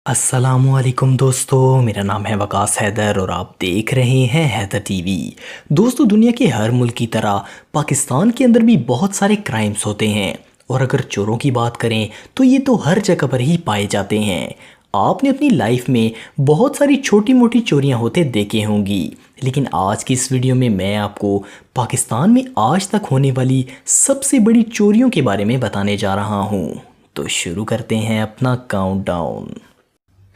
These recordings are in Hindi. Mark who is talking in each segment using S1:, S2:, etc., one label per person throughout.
S1: अस्सलामुअलैकुम दोस्तों, मेरा नाम है वकास हैदर और आप देख रहे हैं हैदर टीवी। दोस्तों, दुनिया के हर मुल्क की तरह पाकिस्तान के अंदर भी बहुत सारे क्राइम्स होते हैं और अगर चोरों की बात करें तो ये तो हर जगह पर ही पाए जाते हैं। आपने अपनी लाइफ में बहुत सारी छोटी मोटी चोरियां होते देखे होंगी, लेकिन आज की इस वीडियो में मैं आपको पाकिस्तान में आज तक होने वाली सबसे बड़ी चोरियों के बारे में बताने जा रहा हूँ। तो शुरू करते हैं अपना काउंटडाउन।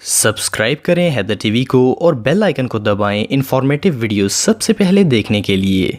S1: सब्सक्राइब करें हैदर टीवी को और बेल आइकन को दबाएं इंफॉर्मेटिव वीडियोस सबसे पहले देखने के लिए।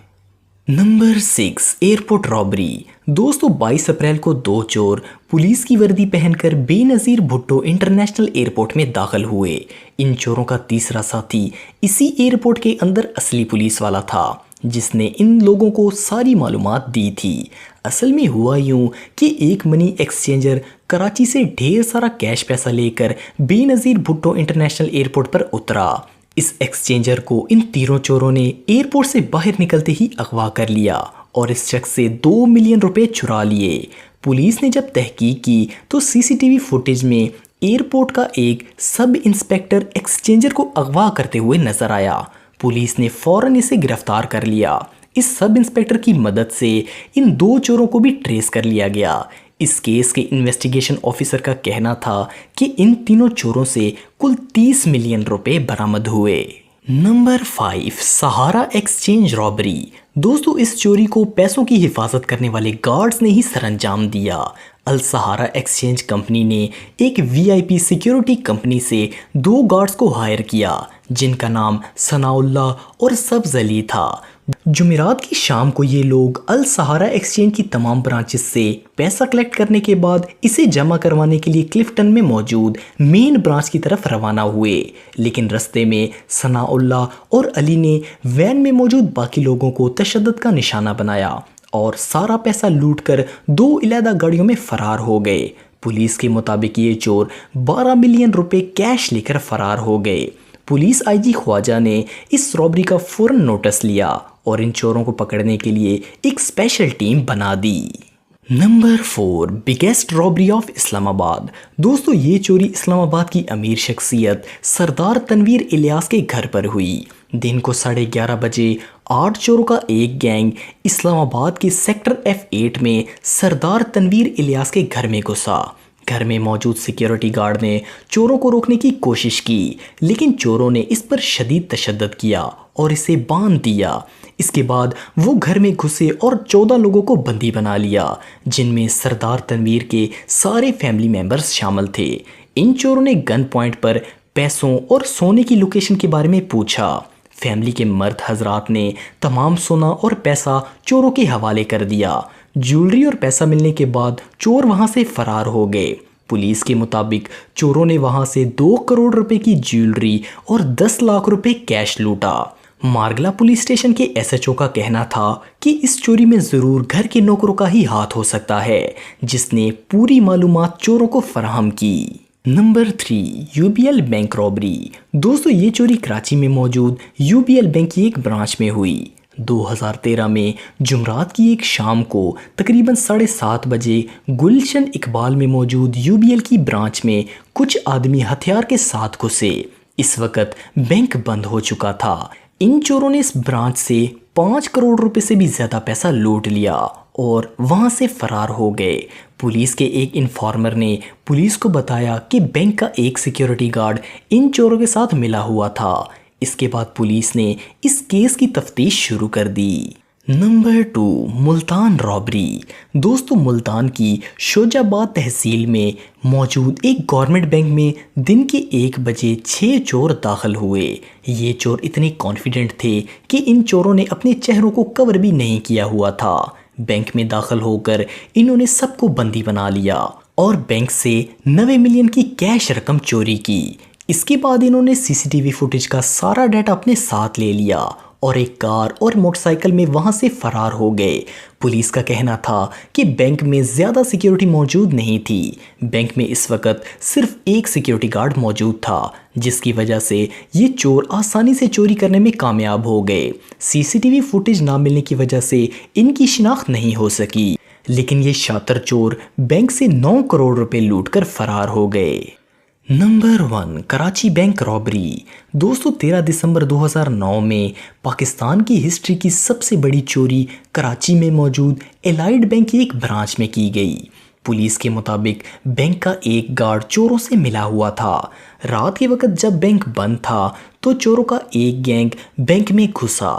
S1: Number 6, airport robbery. दोस्तों, 22 अप्रैल को दो चोर पुलिस की वर्दी पहनकर बेनज़ीर भुट्टो इंटरनेशनल एयरपोर्ट में दाखिल हुए। इन चोरों का तीसरा साथी इसी एयरपोर्ट के अंदर असली पुलिस वाला था जिसने इन लोगों को सारी मालूमात दी थी। असल में हुआ यूं कि एक मनी एक्सचेंजर कराची से ढेर सारा कैश पैसा लेकर बेनज़ीर भुट्टो इंटरनेशनल एयरपोर्ट पर उतरा। इस एक्सचेंजर को इन तीनों चोरों ने एयरपोर्ट से बाहर निकलते ही अगवा कर लिया और इस शख्स से 2 मिलियन रुपए चुरा लिए। पुलिस ने जब तहकीक की तो सीसीटीवी फुटेज में एयरपोर्ट का एक सब इंस्पेक्टर एक्सचेंजर को अगवा करते हुए नजर आया। पुलिस ने फौरन इसे गिरफ्तार कर लिया। इस सब इंस्पेक्टर की मदद से इन दो चोरों को भी ट्रेस कर लिया गया। इस केस के इन्वेस्टिगेशन ऑफिसर का कहना था कि इन तीनों चोरों से कुल 30 मिलियन रुपए बरामद हुए। नंबर 5, सहारा एक्सचेंज रॉबरी। दोस्तों, इस चोरी को पैसों की हिफाजत करने वाले गार्ड्स ने ही सरअंजाम दिया। अल सहारा एक्सचेंज कंपनी ने एक वीआईपी सिक्योरिटी कंपनी से 2 गार्ड्स को हायर किया जिनका नाम सनाउल्लाह और सब्ज़ अली था। जुमेरात की शाम को ये लोग अल सहारा एक्सचेंज की तमाम ब्रांचेस से पैसा कलेक्ट करने के बाद इसे जमा करवाने के लिए क्लिफ्टन में मौजूद मेन ब्रांच की तरफ रवाना हुए, लेकिन रास्ते में सनाउल्लाह और अली ने वैन में मौजूद बाकी लोगों को तशद्दुद का निशाना बनाया और सारा पैसा लूटकर 2 अलग गाड़ियों में फरार हो गए। पुलिस के मुताबिक ये चोर 12 मिलियन रुपए कैश लेकर फरार हो गए। पुलिस आईजी ख्वाजा ने इस रॉबरी का फौरन नोटिस लिया और इन चोरों को पकड़ने के लिए एक स्पेशल टीम बना दी। Number 4, biggest robbery of Islamabad. दोस्तों, ये चोरी इस्लामाबाद की अमीर शख्सियत सरदार तनवीर इलियास के घर पर हुई। दिन को 11:30 बजे 8 चोरों का एक गैंग इस्लामाबाद के सेक्टर F8 में सरदार तनवीर इलियास के घर में घुसा। घर में मौजूद सिक्योरिटी गार्ड ने चोरों को रोकने की कोशिश की, लेकिन चोरों ने इस पर शदीद तशद्दुद किया और इसे बांध दिया। इसके बाद वो घर में घुसे और 14 लोगों को बंदी बना लिया, जिनमें सरदार तनवीर के सारे फैमिली मेंबर्स शामिल थे। इन चोरों ने गन पॉइंट पर पैसों और सोने की लोकेशन के बारे में पूछा। फैमिली के मर्द हजरात ने तमाम सोना और पैसा चोरों के हवाले कर दिया। ज्वेलरी और पैसा मिलने के बाद चोर वहां से फरार हो गए। पुलिस के मुताबिक चोरों ने वहां से 2 करोड़ रुपए की ज्वेलरी और 10 लाख रुपए कैश लूटा। मारगला पुलिस स्टेशन के एसएचओ का कहना था कि इस चोरी में जरूर घर के नौकरों का ही हाथ हो सकता है, जिसने पूरी मालूमात चोरों को फराहम की। Number 3, UBL bank robbery. दोस्तों, ये चोरी कराची में मौजूद यूबीएल बैंक की एक ब्रांच में हुई। 2013 में जुमरात की एक शाम को तकरीबन 7:30 बजे गुलशन इकबाल में मौजूद यूबीएल की ब्रांच में कुछ आदमी हथियार के साथ घुसे। इस वक्त बैंक बंद हो चुका था। इन चोरों ने इस ब्रांच से 5 करोड़ रुपए से भी ज़्यादा पैसा लूट लिया और वहां से फरार हो गए। पुलिस के एक इन्फॉर्मर ने पुलिस को बताया कि बैंक का एक सिक्योरिटी गार्ड इन चोरों के साथ मिला हुआ था। इसके बाद पुलिस ने इस केस की तफ्तीश शुरू कर दी। Number 2, Multan robbery. दोस्तों, मुल्तान की शोजाबाद तहसील में मौजूद एक गवर्नमेंट बैंक में दिन के 1 बजे 6 चोर दाखिल हुए। ये चोर इतने कॉन्फिडेंट थे कि इन चोरों ने अपने चेहरों को कवर भी नहीं किया हुआ था। बैंक में दाखिल होकर इन्होंने सबको बंदी बना लिया और बैंक से 90 मिलियन की कैश रकम चोरी की। इसके बाद इन्होंने सीसीटीवी फुटेज का सारा डाटा अपने साथ ले लिया और एक कार और मोटरसाइकिल में वहां से फरार हो गए। पुलिस का कहना था कि बैंक में ज़्यादा सिक्योरिटी मौजूद नहीं थी। बैंक में इस वक्त सिर्फ एक सिक्योरिटी गार्ड मौजूद था, जिसकी वजह से ये चोर आसानी से चोरी करने में कामयाब हो गए। सीसीटीवी फुटेज ना मिलने की वजह से इनकी शिनाख्त नहीं हो सकी, लेकिन ये शातिर चोर बैंक से 9 करोड़ रुपए लूटकर फरार हो गए। Number 1, Karachi bank robbery. दोस्तों 13 दिसंबर 2009 में पाकिस्तान की हिस्ट्री की सबसे बड़ी चोरी कराची में मौजूद एलाइड बैंक की एक ब्रांच में की गई। पुलिस के मुताबिक बैंक का एक गार्ड चोरों से मिला हुआ था। रात के वक्त जब बैंक बंद था तो चोरों का एक गैंग बैंक में घुसा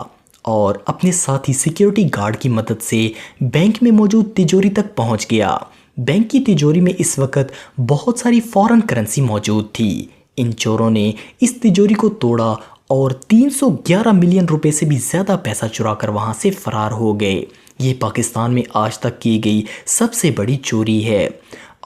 S1: और अपने साथी सिक्योरिटी गार्ड की मदद से बैंक में मौजूद तिजोरी तक पहुंच गया। बैंक की तिजोरी में इस वक्त बहुत सारी फॉरेन करेंसी मौजूद थी। इन चोरों ने इस तिजोरी को तोड़ा और 311 मिलियन रुपए से भी ज़्यादा पैसा चुरा कर वहाँ से फरार हो गए। ये पाकिस्तान में आज तक की गई सबसे बड़ी चोरी है।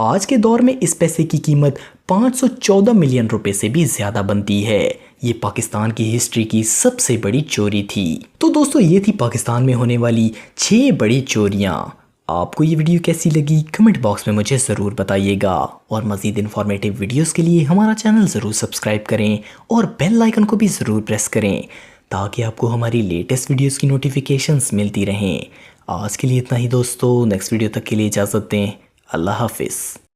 S1: आज के दौर में इस पैसे की कीमत 514 मिलियन रुपए से भी ज़्यादा बनती है। ये पाकिस्तान की हिस्ट्री की सबसे बड़ी चोरी थी। तो दोस्तों ये थी पाकिस्तान में होने वाली 6 बड़ी चोरियां। आपको ये वीडियो कैसी लगी कमेंट बॉक्स में मुझे ज़रूर बताइएगा और मज़ीद इन्फॉर्मेटिव वीडियोस के लिए हमारा चैनल ज़रूर सब्सक्राइब करें और बेल आइकन को भी ज़रूर प्रेस करें ताकि आपको हमारी लेटेस्ट वीडियोस की नोटिफिकेशंस मिलती रहें। आज के लिए इतना ही दोस्तों, नेक्स्ट वीडियो तक के लिए इजाज़त दें। अल्लाह हाफिज़।